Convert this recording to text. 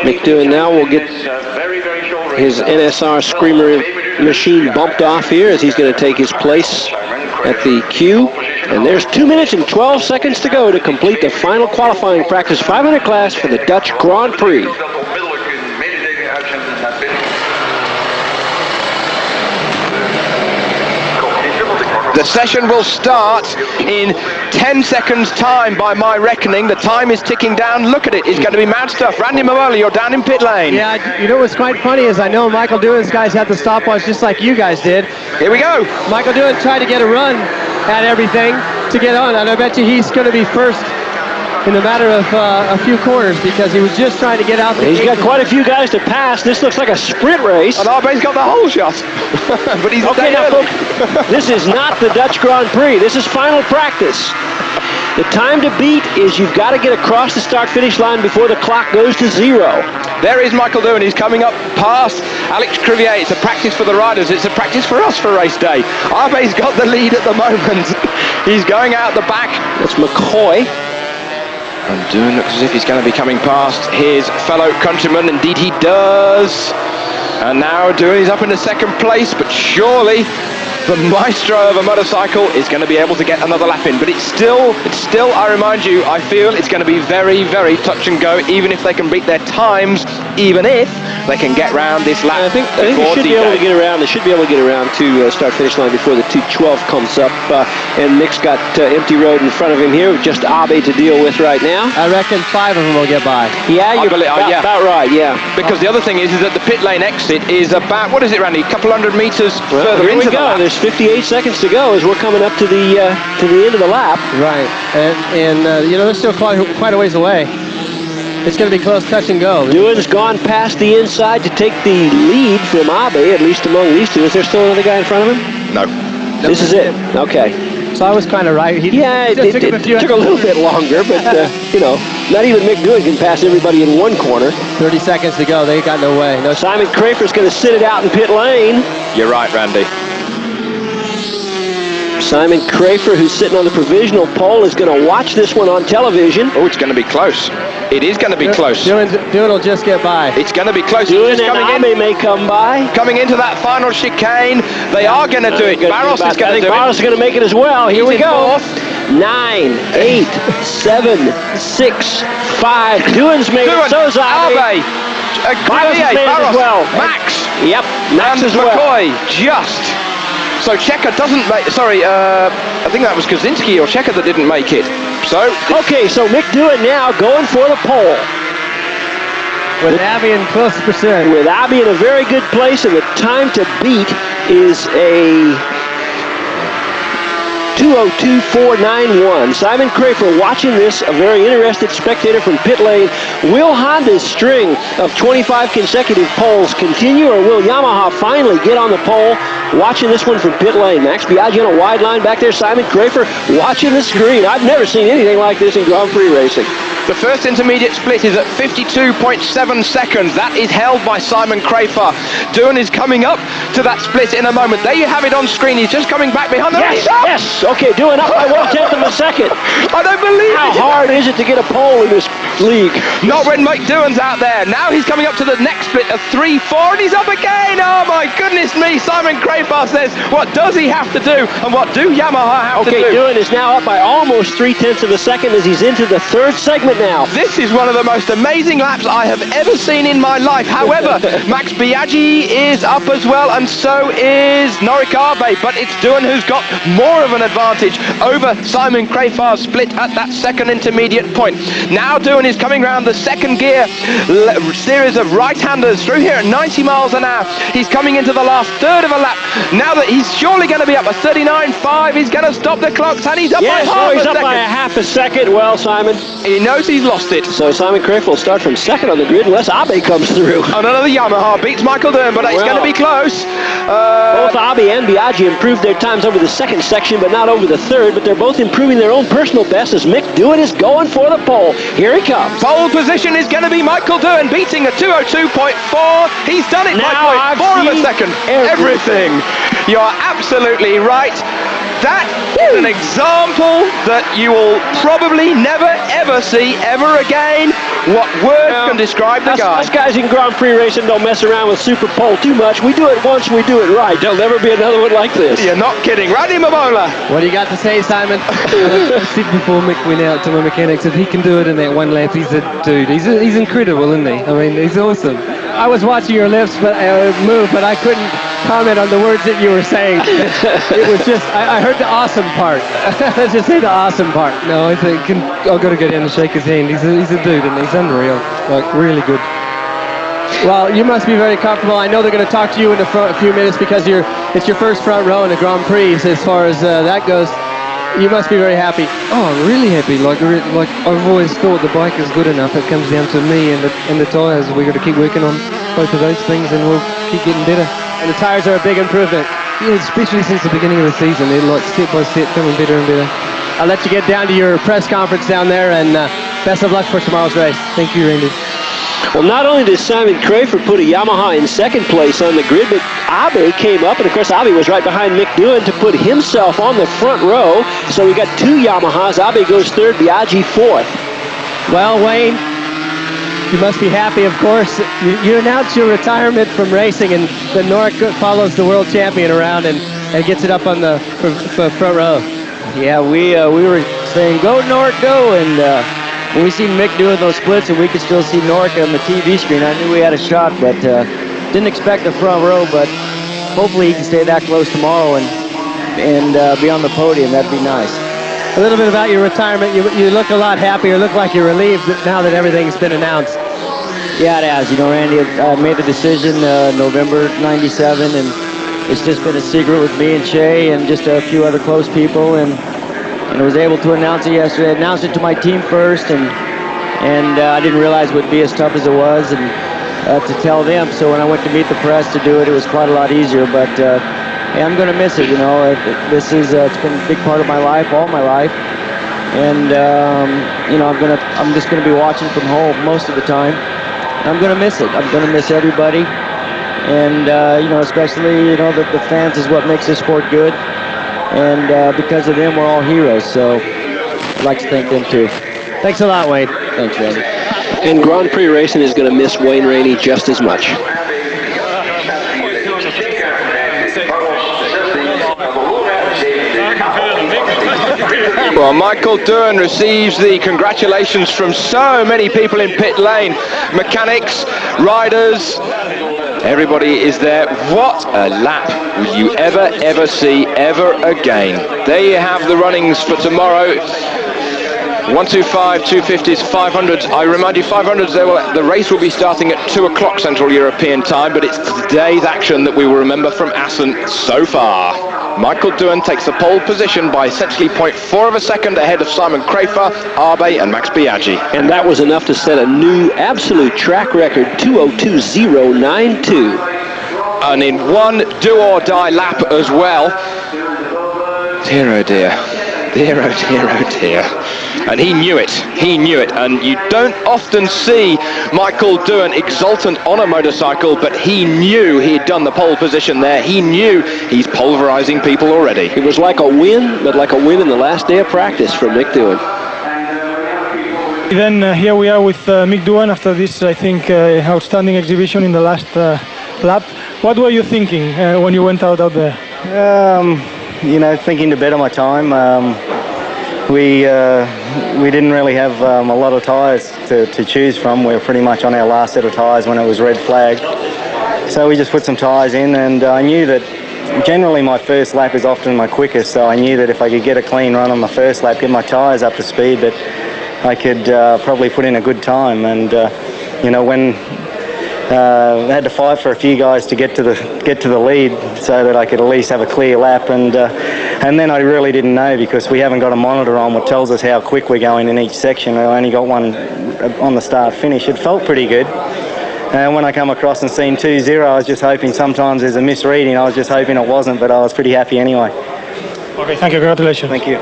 Mick Doohan now will get his NSR Screamer machine bumped off here as he's going to take his place at the queue. And there's 2 minutes and 12 seconds to go to complete the final qualifying practice 500 class for the Dutch Grand Prix. The session will start in 10 seconds time by my reckoning. The time is ticking down. Look at it. It's going to be mad stuff. Randy Momola, you're down in pit lane. Yeah, you know what's quite funny is I know Michael Doohan's guys had the stopwatch just like you guys did. Here we go. Michael Doohan tried to get a run at everything to get on, and I bet you he's going to be first in a matter of a few corners because he was just trying to get out the He's got quite a few guys to pass. This looks like a sprint race. And Arbe's got the whole shot. But he's okay, now, folks, this is not the Dutch Grand Prix. This is final practice. The time to beat is you've got to get across the start-finish line before the clock goes to 0. There is Michael Doohan. He's coming up past Alex Crivier. It's a practice for the riders. It's a practice for us for race day. Arbe's got the lead at the moment. He's going out the back. That's McCoy. And Doohan looks as if he's going to be coming past his fellow countryman. Indeed he does. And now Doohan is up in the second place, but surely the maestro of a motorcycle is going to be able to get another lap in. But it's still, I remind you, I feel it's going to be very, very touch and go, even if they can beat their times, even if they can get round this lap. I think they should be able to get around. They should be able to get around to start-finish line before the 2:12 comes up. And Mick's got empty road in front of him here with just Abe to deal with right now. I reckon 5 of them will get by. Yeah, you're about right, yeah. Because the other thing is that the pit lane exit is about, what is it, Randy? A couple hundred meters further into the lap. There's 58 seconds to go as we're coming up to the end of the lap. Right, and you know, they're still quite a ways away. It's going to be close touch and go. Doohan's gone past the inside to take the lead from Abe, at least among these two. Is there still another guy in front of him? No. This is it. Okay. So I was kind of right. It took a little bit longer, but you know, not even Mick Doohan can pass everybody in one corner. 30 seconds to go. They got no way. No. Simon Crafer's going to sit it out in pit lane. You're right, Randy. Simon Crafer, who's sitting on the provisional pole, is going to watch this one on television. Oh, it's going to be close. It is going to be close. Doohan will just get by. It's going to be close. Doohan and Abe may come by. Coming into that final chicane. They are going to do it. Barros is going to do it. Barros is going to make it as well. Here we go. 9, 8, 7, 6, 5. Doohan's made it. So's Abe. Barros as well. Max. Yep. Max as well. McCoy just. So Checker doesn't make, I think that was Kozinski or Checker that didn't make it. So okay, so Mick Doohan now going for the pole. With Abe in close pursuit. With Abe in a very good place, and the time to beat is a 2:02.491. Simon Crafer watching this, a very interested spectator from pit lane. Will Honda's string of 25 consecutive poles continue, or will Yamaha finally get on the pole? Watching this one from pit lane. Max Biaggi on a wide line back there. Simon Crafer watching the screen. I've never seen anything like this in Grand Prix racing. The first intermediate split is at 52.7 seconds. That is held by Simon Crafer. Doohan is coming up to that split in a moment. There you have it on screen. He's just coming back behind the race. Yes. Okay, Doohan up by 1/10 of a second. I don't believe it. How hard is it to get a pole in this league? Not when Mike Doohan's out there. Now he's coming up to the next split of 3-4, and he's up again. Oh my goodness me. Simon Crafer says, what does he have to do, and what do Yamaha have to do? Okay, Doohan is now up by almost 0.3 of a second as he's into the third segment now. This is one of the most amazing laps I have ever seen in my life. However, Max Biaggi is up as well, and so is Norik Abe, but it's Doohan who's got more of an advantage over Simon Crafer's split at that second intermediate point. Now Doohan is coming round the second gear series of right-handers through here at 90 miles an hour. He's coming into the last third of a lap. Now that he's surely going to be up by 39.5, he's going to stop the clocks, and he's up by half a second. He's up by a half a second. Well, Simon, he knows he's lost it. So Simon Crafer will start from second on the grid unless Abe comes through. And another Yamaha beats Michael Doohan, but it's going to be close. Both Abe and Biaggi improved their times over the second section, but not over the third. But they're both improving their own personal best as Mick Doohan is going for the pole. Here he comes. Pole position is going to be Michael Doohan, beating a 2:02.4. He's done it by 0.4 of a second. Everything. You're absolutely right. That is an example that you will probably never ever see ever again. What words can describe the guy? Us guys in Grand Prix racing don't mess around with Super Pole too much. We do it once, we do it right. There'll never be another one like this. You're not kidding. Randy Mamola. What do you got to say, Simon? I said before Mick went out to my mechanics, if he can do it in that one lap, he's a dude. He's incredible, isn't he? I mean, he's awesome. I was watching your lips move, but I couldn't comment on the words that you were saying. It was just, I heard the awesome part. Let's just say the awesome part. No, I think I've got to go down and shake his hand. He's a dude, and he's unreal. Like, really good. Well, you must be very comfortable. I know they're going to talk to you in a few minutes because it's your first front row in the Grand Prix. As far as that goes, you must be very happy. Oh, I'm really happy. Like I've always thought the bike is good enough. It comes down to me and the tyres. We've got to keep working on both of those things, and we'll keep getting better. And the tyres are a big improvement. Yeah, especially since the beginning of the season. They're like step by step coming better and better. I'll let you get down to your press conference down there, and best of luck for tomorrow's race. Thank you, Randy. Well, not only did Simon Crafer put a Yamaha in second place on the grid, but Abe came up, and of course Abe was right behind Mick Doohan to put himself on the front row. So we got two Yamahas. Abe goes third, Biaggi fourth. Well, Wayne, you must be happy, of course. You announced your retirement from racing, and then Norik follows the world champion around and gets it up on the front row. Yeah, we were saying, go Norik, go, and when we seen Mick doing those splits and we could still see Norik on the TV screen, I knew we had a shot, but didn't expect the front row, but hopefully he can stay that close tomorrow and be on the podium. That'd be nice. A little bit about your retirement. You look a lot happier. Look like you're relieved now that everything's been announced. Yeah, it has. You know, Randy, I made the decision November '97, and it's just been a secret with me and Shay and just a few other close people, and I was able to announce it yesterday. I announced it to my team first, and I didn't realize it would be as tough as it was, and to tell them. So when I went to meet the press to do it, it was quite a lot easier. But hey, I'm going to miss it. You know, it's been a big part of my life, all my life, and you know, I'm just gonna be watching from home most of the time. I'm going to miss it. I'm going to miss everybody, and you know, especially the fans is what makes this sport good. And because of them, we're all heroes, so I'd like to thank them too. Thanks a lot, Wayne. Thanks, Randy. And Grand Prix racing is going to miss Wayne Rainey just as much. Well, Michael Doohan receives the congratulations from so many people in pit lane. Mechanics, riders, everybody is there. What a lap will you ever see ever again. There you have the runnings for tomorrow. 125, 250s, 500s. I remind you, 500s, the race will be starting at 2 o'clock Central European time, but it's today's action that we will remember from Assen so far. Michael Doohan takes the pole position by essentially 0.4 of a second ahead of Simon Crafer, Abe and Max Biaggi. And that was enough to set a new absolute track record, 2:02.092. And in one do-or-die lap as well. Dear oh dear. Dear oh dear oh dear. And he knew it, and you don't often see Michael Doohan exultant on a motorcycle, but he knew he had done the pole position there. He knew he's pulverizing people already. It was like a win, but like a win in the last day of practice for Mick Doohan. Then here we are with Mick Doohan after this, I think, outstanding exhibition in the last lap. What were you thinking when you went out there? You know, thinking to better my time. We didn't really have a lot of tyres to choose from. We were pretty much on our last set of tyres when it was red flag. So we just put some tyres in, and I knew that generally my first lap is often my quickest, so I knew that if I could get a clean run on the first lap, get my tyres up to speed, that I could probably put in a good time. And you know, when I had to fight for a few guys to get to the lead so that I could at least have a clear lap, and then I really didn't know, because we haven't got a monitor on what tells us how quick we're going in each section. I only got one on the start finish. It felt pretty good, and when I come across and seen 2-0, I was just hoping sometimes there's a misreading. I was just hoping it wasn't, but I was pretty happy anyway. Okay, thank you, congratulations. Thank you.